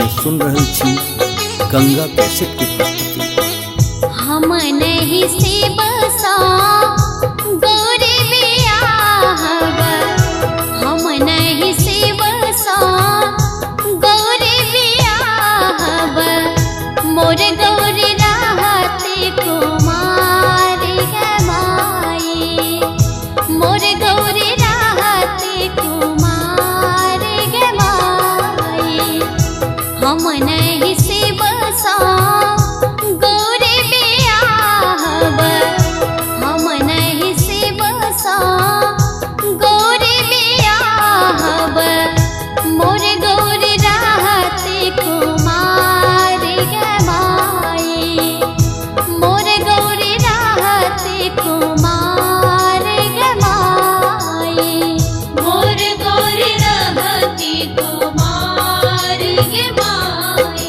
अपने सुन रहल छी गंगा कैसेट की प्रस्तुति। हम नहीं से बसा गौरी बियाहब, हम नहीं से बसा गौरी बियाहब, मोर गौरी रहते कुमार गे माई, मोर गौरी रहते कुमार गे माई, हम नहीं से बसा गौरी बियाहब, हम नहीं से बसा गौरी बियाहब, मोर गौरी रहते कुमार गे माई, मोर गौरी रहते कुमार गे माई, मोर गौरी रहते कुमार गे माई।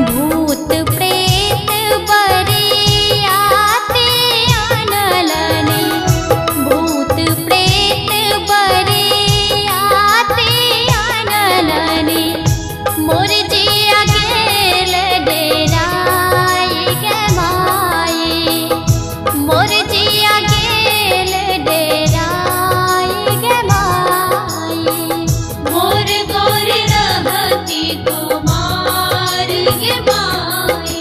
भूत प्रेत बरियाते आनलनि, भूत प्रेत बरियाते आनलनि, मोर जिया गेल डेराई गे माई, मोर जिया गेल डेराई गे माई, मोर गौरी रहती कुमार गे माई।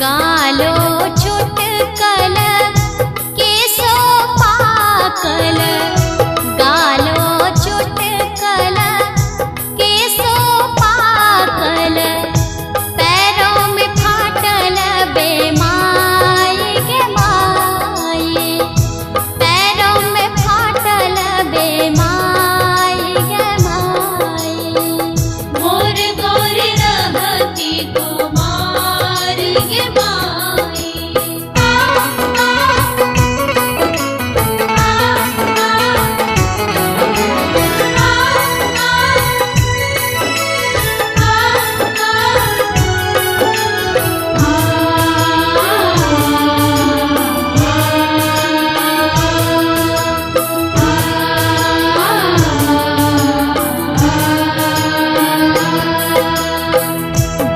गालो चुटकल केसो पाकल, गालो चुटकल केसो पाकल, पैरों में फाटल बेमाई गे माई, पैरों में फाटल बेमाई गे माई, मोर गौरी रहती कुमार गे माई।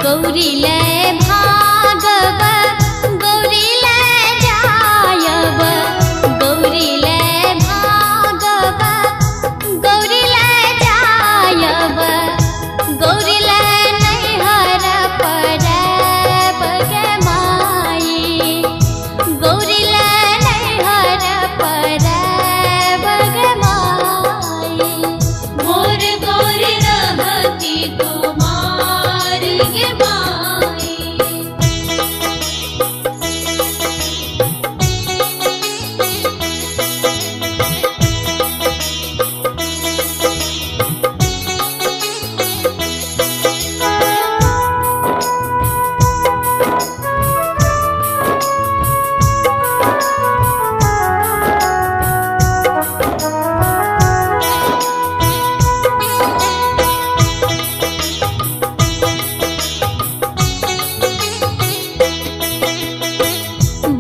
गौरी ले भागब, गौरी ले जायब, गौरी ले भागब, गौरी ले जायब, गौरी ले नैहर परब गे माई, गौरी ले नैहर परब गे माई, मोर गौरी रहती कुमार गे माई।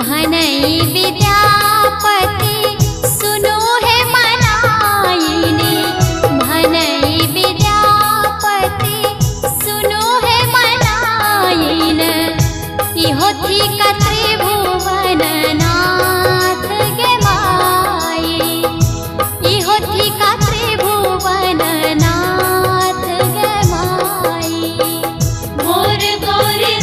भनई विद्यापति सुनो है मनाइनी, भनई विद्यापति सुनो है मनाइन, इहो थी का त्रिभुवन नाथ गे माई, इहो थी का त्रिभुवन नाथ गे माई, मोर गौरी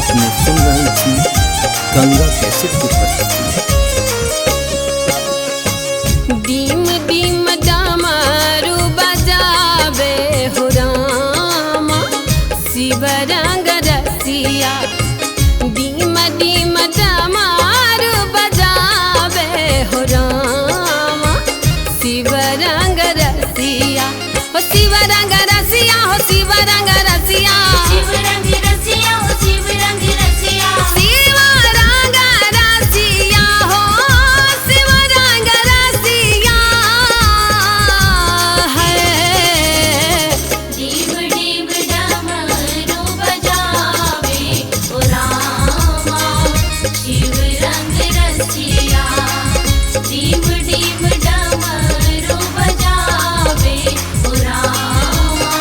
अपने सुन रहे थी गंगा कैसेट की प्रस्तुति। डीम डीम डमरू बजावे हो रामा शिव रंग रसिया। डीम डीम डमरू बजावे हो रामा शिव रंग रसिया। हो शिव रंग रसिया, हो शिव रंग रसिया, शिव रंग रसिया हो शिव रंग रसिया। शिव रंग रसिया हो शिव रंग रसिया है। डीम डीम डमरू बजावे ओ रामा शिव रंग रसिया। डीम डीम डमरू बजावे ओ रामा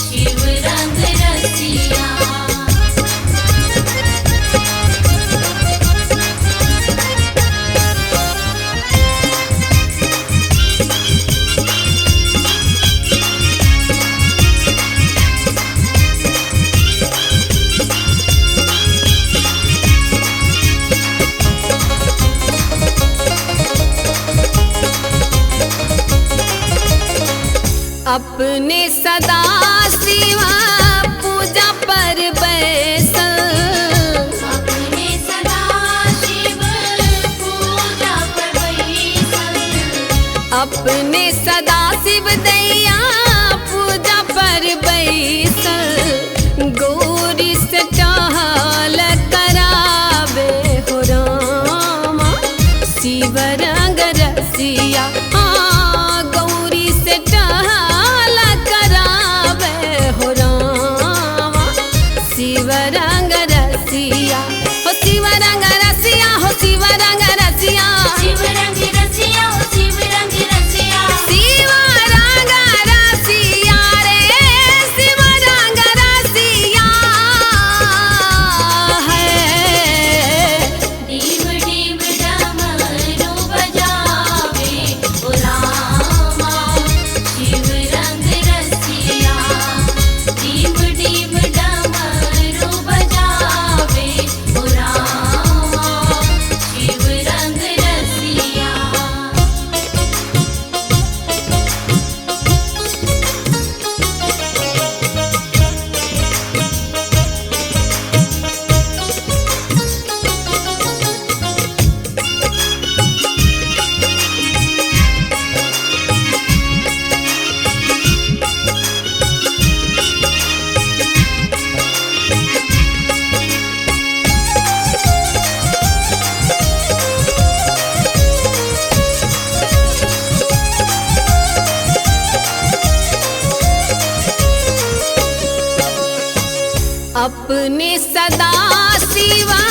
शिव रंग रसिया। अपने सदा शिवा पूजा पर बैसल। अपने सदा शिव पूजा पर बैसल। अपने सदा शिव दैया पूजा पर बैसल। गौरी से टहल करावे हो रामा शिव रंग रसिया। हाँ गौरी से टहल करावे हो रामा शिव रंग रसिया। हो शिव रंग रसिया, हो शिव रंग रसिया, शिव रंग रसिया हो शिव रंग रसिया। शिव रंग रसिया रे शिव रंग रसिया है। डीम डीम डमरू बजावे ओ रामा शिव रंग रसिया। डीम डीम डमरू बजावे ओ रामा शिव रंग रसिया। अपने सदा शिवा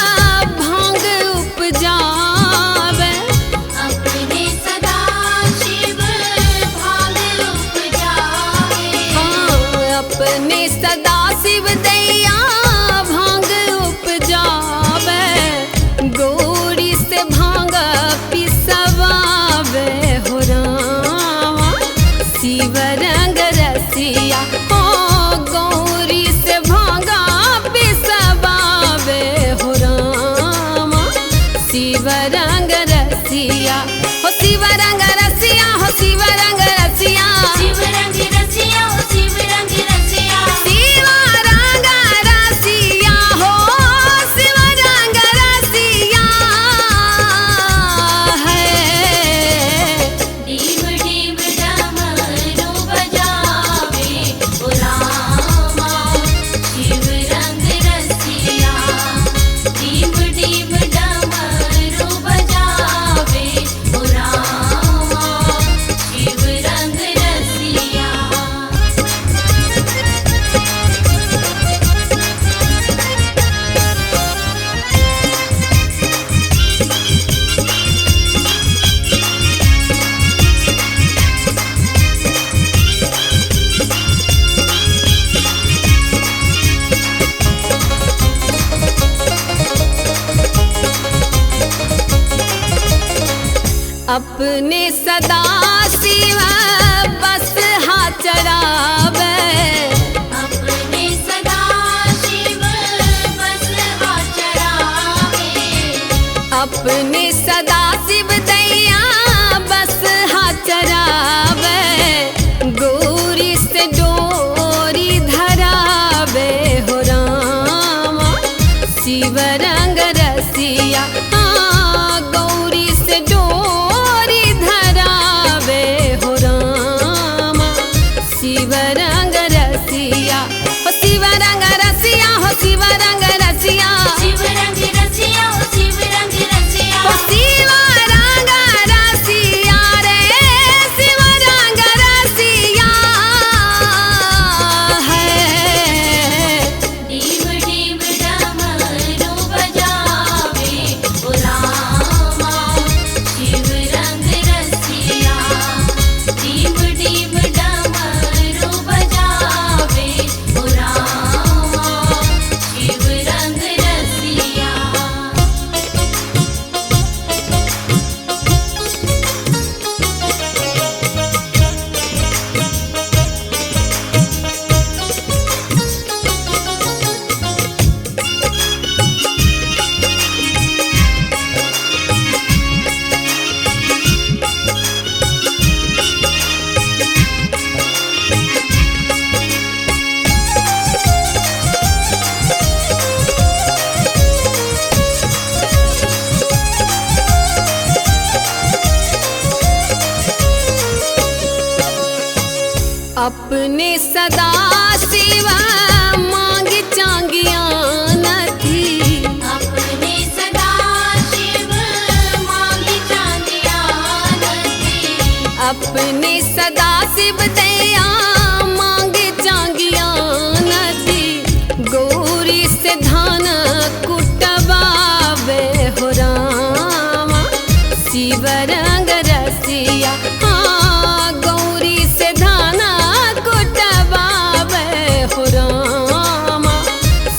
भांग उपजावे। अपने सदा शिव भाग उपजावे। हाँ अपने सदा शिव दैया भांग उपजावे। गौरी से भांग पिसवावे हो रामा शिव रंग रसिया। हाँ गौरी से भांग पिसवावे हो रामा शिव रंग रसिया। हो शिव रंग रसिया, हो शिव रंग रसिया, शिव रंग रसिया हो शिव रंग रसिया। शिव रंग रसिया हो शिव रंग रसिया है। डीम डीम डमरू बजावे ओ रामा शिव रंग रसिया। डीम डीम डमरू बजावे ओ रामा शिव रंग रसिया। अपने सदा शिवा बस हाथ चढ़ावे। अपने सदा शिव बस अपने सदा शिव दैया बस हाथ चरावे, गौरी से डोरी धरावे हो रामा शिव रंग रसिया। गौरी से डोरी धरावे हो रामा शिव रंग रसिया। हो शिव रंग रसिया, हो शिव रंग रसिया, शिव रंग रसिया हो शिव रंग रसिया। हो शिव रंग रसिया रे शिव रंग रसिया है। डीम डीम डमरू बजावे ओ रामा शिव रंग रसिया। डीम डीम डमरू बजावे ओ रामा शिव रंग रसिया। अपने सदा शिव मांग चांगिया नथी, अपने सदा शिव मांगी चांदिया नथी। अपने सदा शिव दैया मांग चांगिया नथी। गौरी से धान कुटवावे हो रामा शिव रंग रसिया। गौरी से धान कुटवावे हो रामा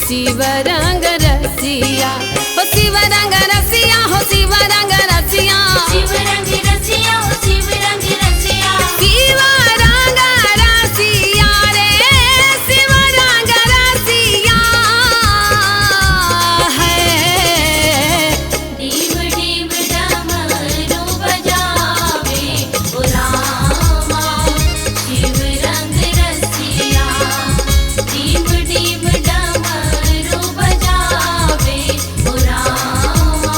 शिव रंग रसिया। हो शिव रंग रसिया, हो शिव रंग रसिया, शिव रंग रसिया हो शिव रंग रसिया। शिव रंग रसिया रे शिव रंग रसिया है। डीम डीम डमरू बजावे ओ रामा शिव रंग रसिया। डीम डीम डमरू बजावे ओ रामा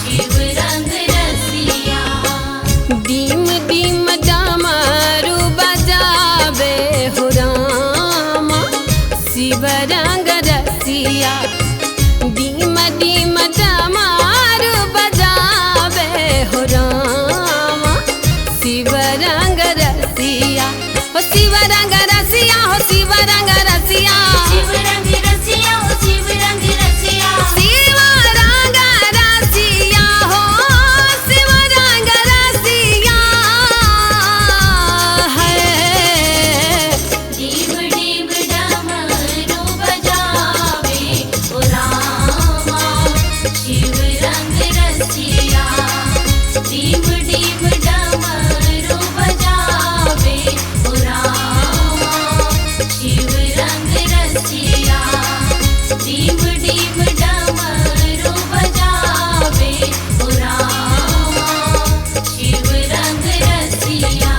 शिव रंग रसिया। डीम डीम डमरू बजावे हो रामा शिव रंग रसिया। डीम डीम डमरू बजावे हो रामा शिव रंग रसिया। हो शिव रंग रसिया, हो शिव रंग रसिया, शिव रंग रसिया हो शिव रंग रसिया। शिव रंग रसिया हो शिव रंग रसिया है। डीम डीम डमरू बजावे ओ रामा शिव रंग रसिया। डीम डीम डमरू बजावे ओ रामा शिव रंग रसिया। डीम डीम डमरू बजावे ओ रामा शिव रंग रसिया।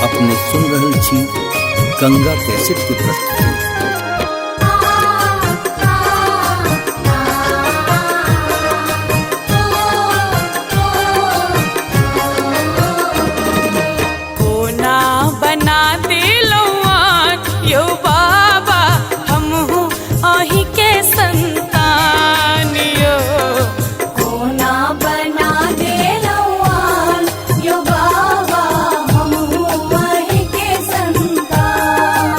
अपने सुन रहल छी गंगा कैसेट की प्रस्तुति। कोना बना दिलौआन यो बाबा हमहू अही के संतान यो। कोना बना देलौआन यो बाबा हमहू वही के संतान।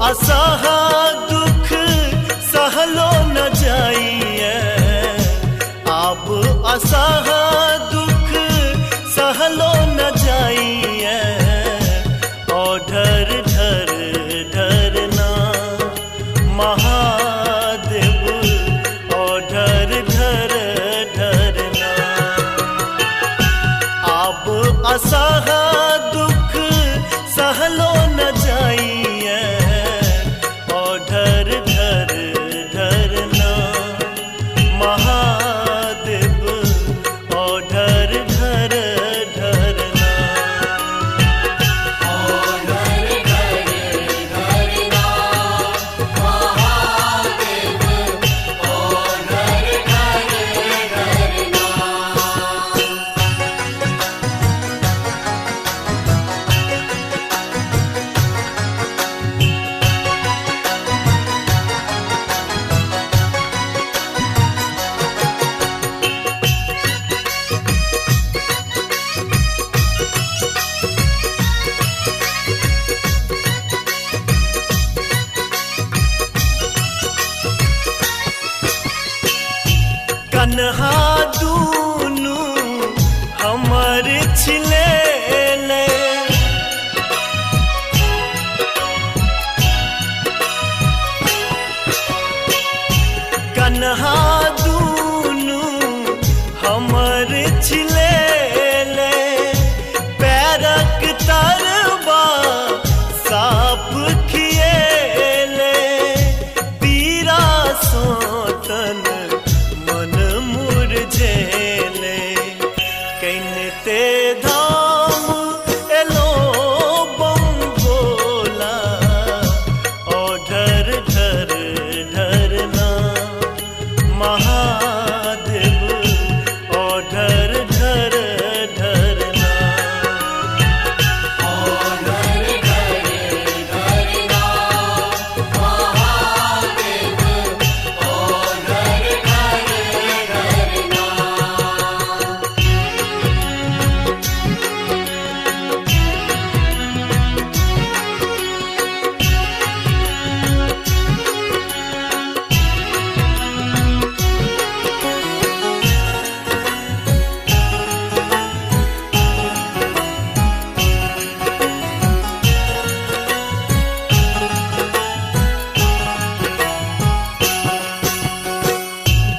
असहा दुख सहलो न जाइए, अब असहा दुख सहलो न जाइए, ओढ़र ढर ढरना महादेव, ओढ़र ढर ढरना। अब असहा दुख सहलो न जाइए, ओढ़र ढर ढरना महादेव, ओढ़र ढर ढरना। कन्हा दूनु हमर छिलेले, कन्हा दूनु हमर छिलेले, पैरक तरबा साप खिएले, पीरा सोतन मन मुरझेले, कैनते धाम एलो बम भोला, ओढ़र ढर ढरना महादेव, ओढ़र ढर ढरना।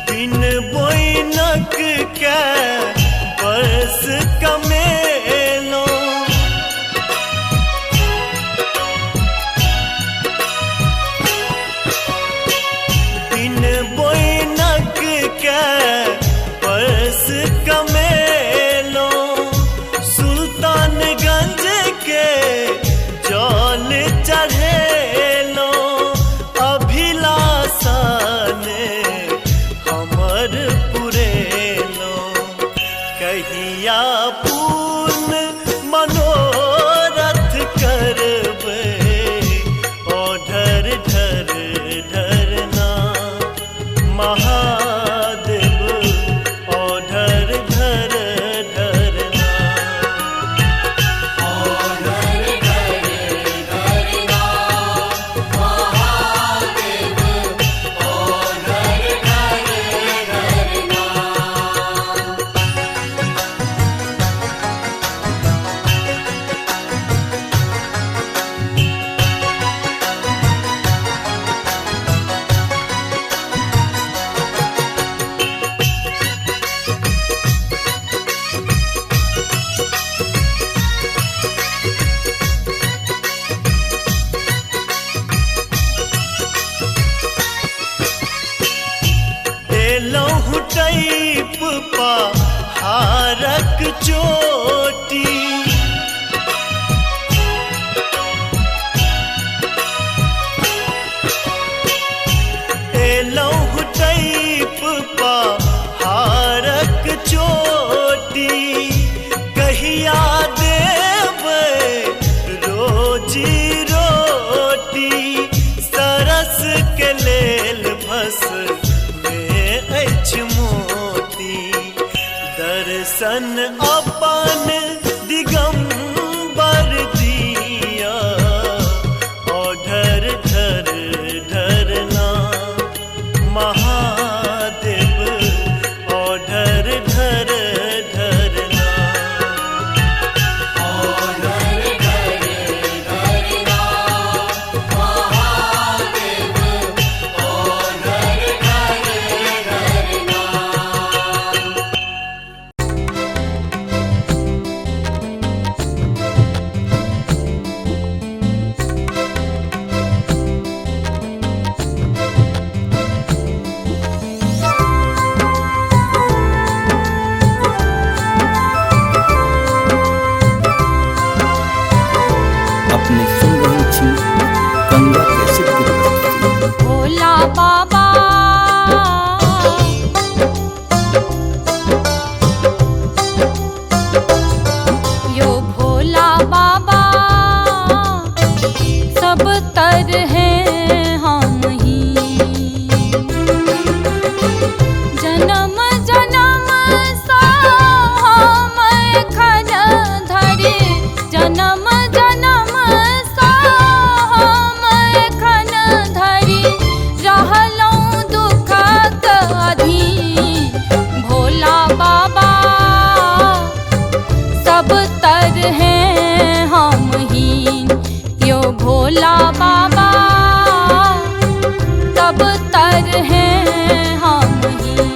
बिन बोइनक के बरस कमेलो, बिन बोइनक के बरस कमेलो, सुल्तानगंज के जल चढ़ेलो, अभिलाषा ने हमर पुरेलो, कहिया पूर्ण मनोरथ करबै, ओढ़र ढर ढरना महादेव, ओढ़र ढर ढरना। एलहु टैप पहाड़क चोटी, एलहु टैप पहाड़क चोटी, कहिया देबै रोजी रोटी, सरस के लेल भस में अछि मोती, दर्शन अपन दिगंबर दिया, ओढ़र ढर भोला बाबा यो भोला बाबा सब तर हैं हम ही। जन्म जन्म सा हम खन धरी, जन्म जन्म सा हम खन धरी, रहलौं दुखक अधीन। भोला बाबा सब तर हैं हम हीन, यो भोला बाबा सब तर हैं हम हीन।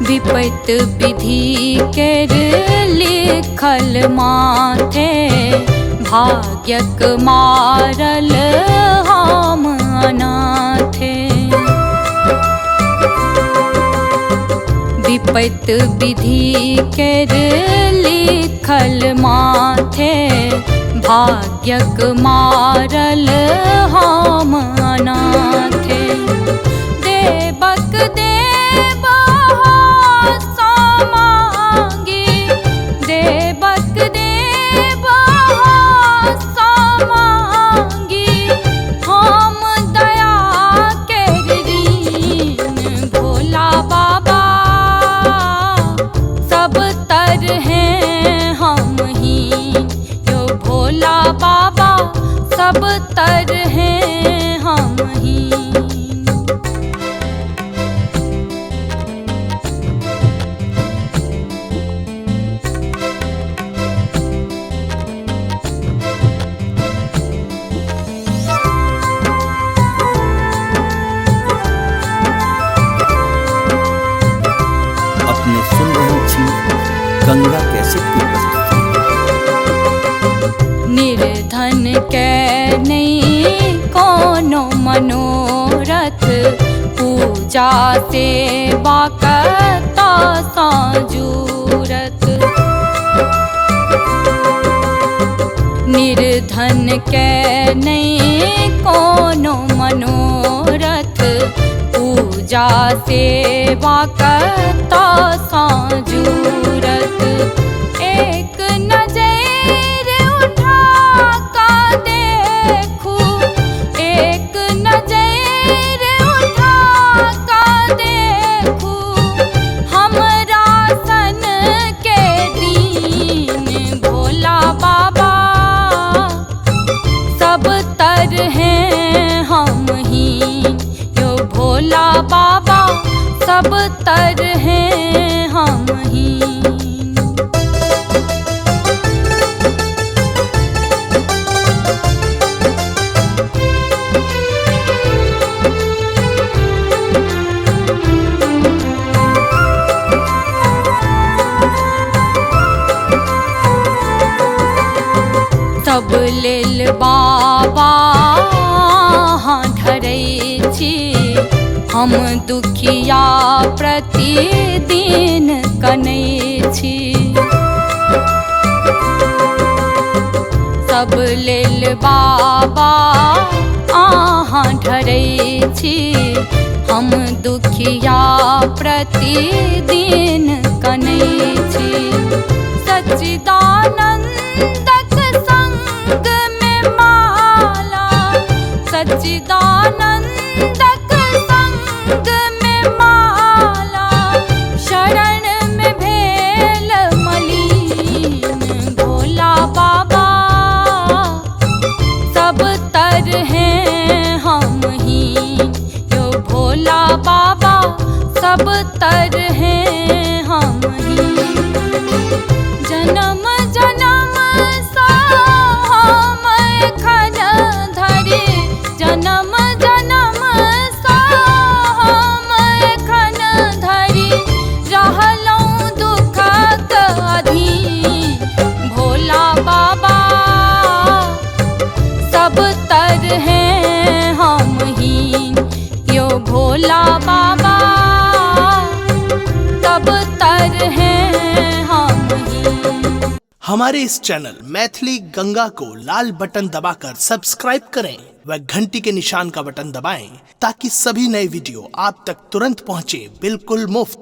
विपत विधि केर लिखल माथे, भाग्यक मारल हम अनाथे। विपत विधि केर लिखल माथे, भाग्यक मारल हम अनाथे। देवक देव समांगी, देवक देव समांगी, हम दया के ऋण। भोला बाबा सब तर हैं हम हीन, यो भोला बाबा सब तर हैं हम हीन। अपने सुन रहे छी गंगा कैसेट की प्रस्तुति। निर्धन के नहीं कोनो मनोरथ, पूजा सेवा करता साजूरत। निर्धन के नहीं कोनो मनोरथ, पूजा सेवा करता साजूरत। एक नजर उठा का देखूं, एक नजर उठा का देखूं, हमरा सन के दीन। भोला बाबा सब तर हैं हम हीन, यो भोला बाबा सब तर हैं हम हीन। सब लेल बाबा धरै छी, हम दुखिया प्रतिदिन कनै छी। सब लेल बाबा धरै छी, हम दुखिया प्रतिदिन कनै छी। सच्चिदानंदक संग में माला, सच्चिदानंदक संग में माला, शरण में भेल मलीन। भोला बाबा सब तर हैं हम हीन, यो भोला बाबा सब तर हैं हम हीन। जन्म जन्म सा हम खन धरी, जन्म जन्म सा हम खन धरी, रहलौं दुखक अधीन। भोला बाबा अवतार हैं हम ही। हमारे इस चैनल मैथिली गंगा को लाल बटन दबाकर सब्सक्राइब करें व घंटी के निशान का बटन दबाएं ताकि सभी नए वीडियो आप तक तुरंत पहुंचे, बिल्कुल मुफ्त।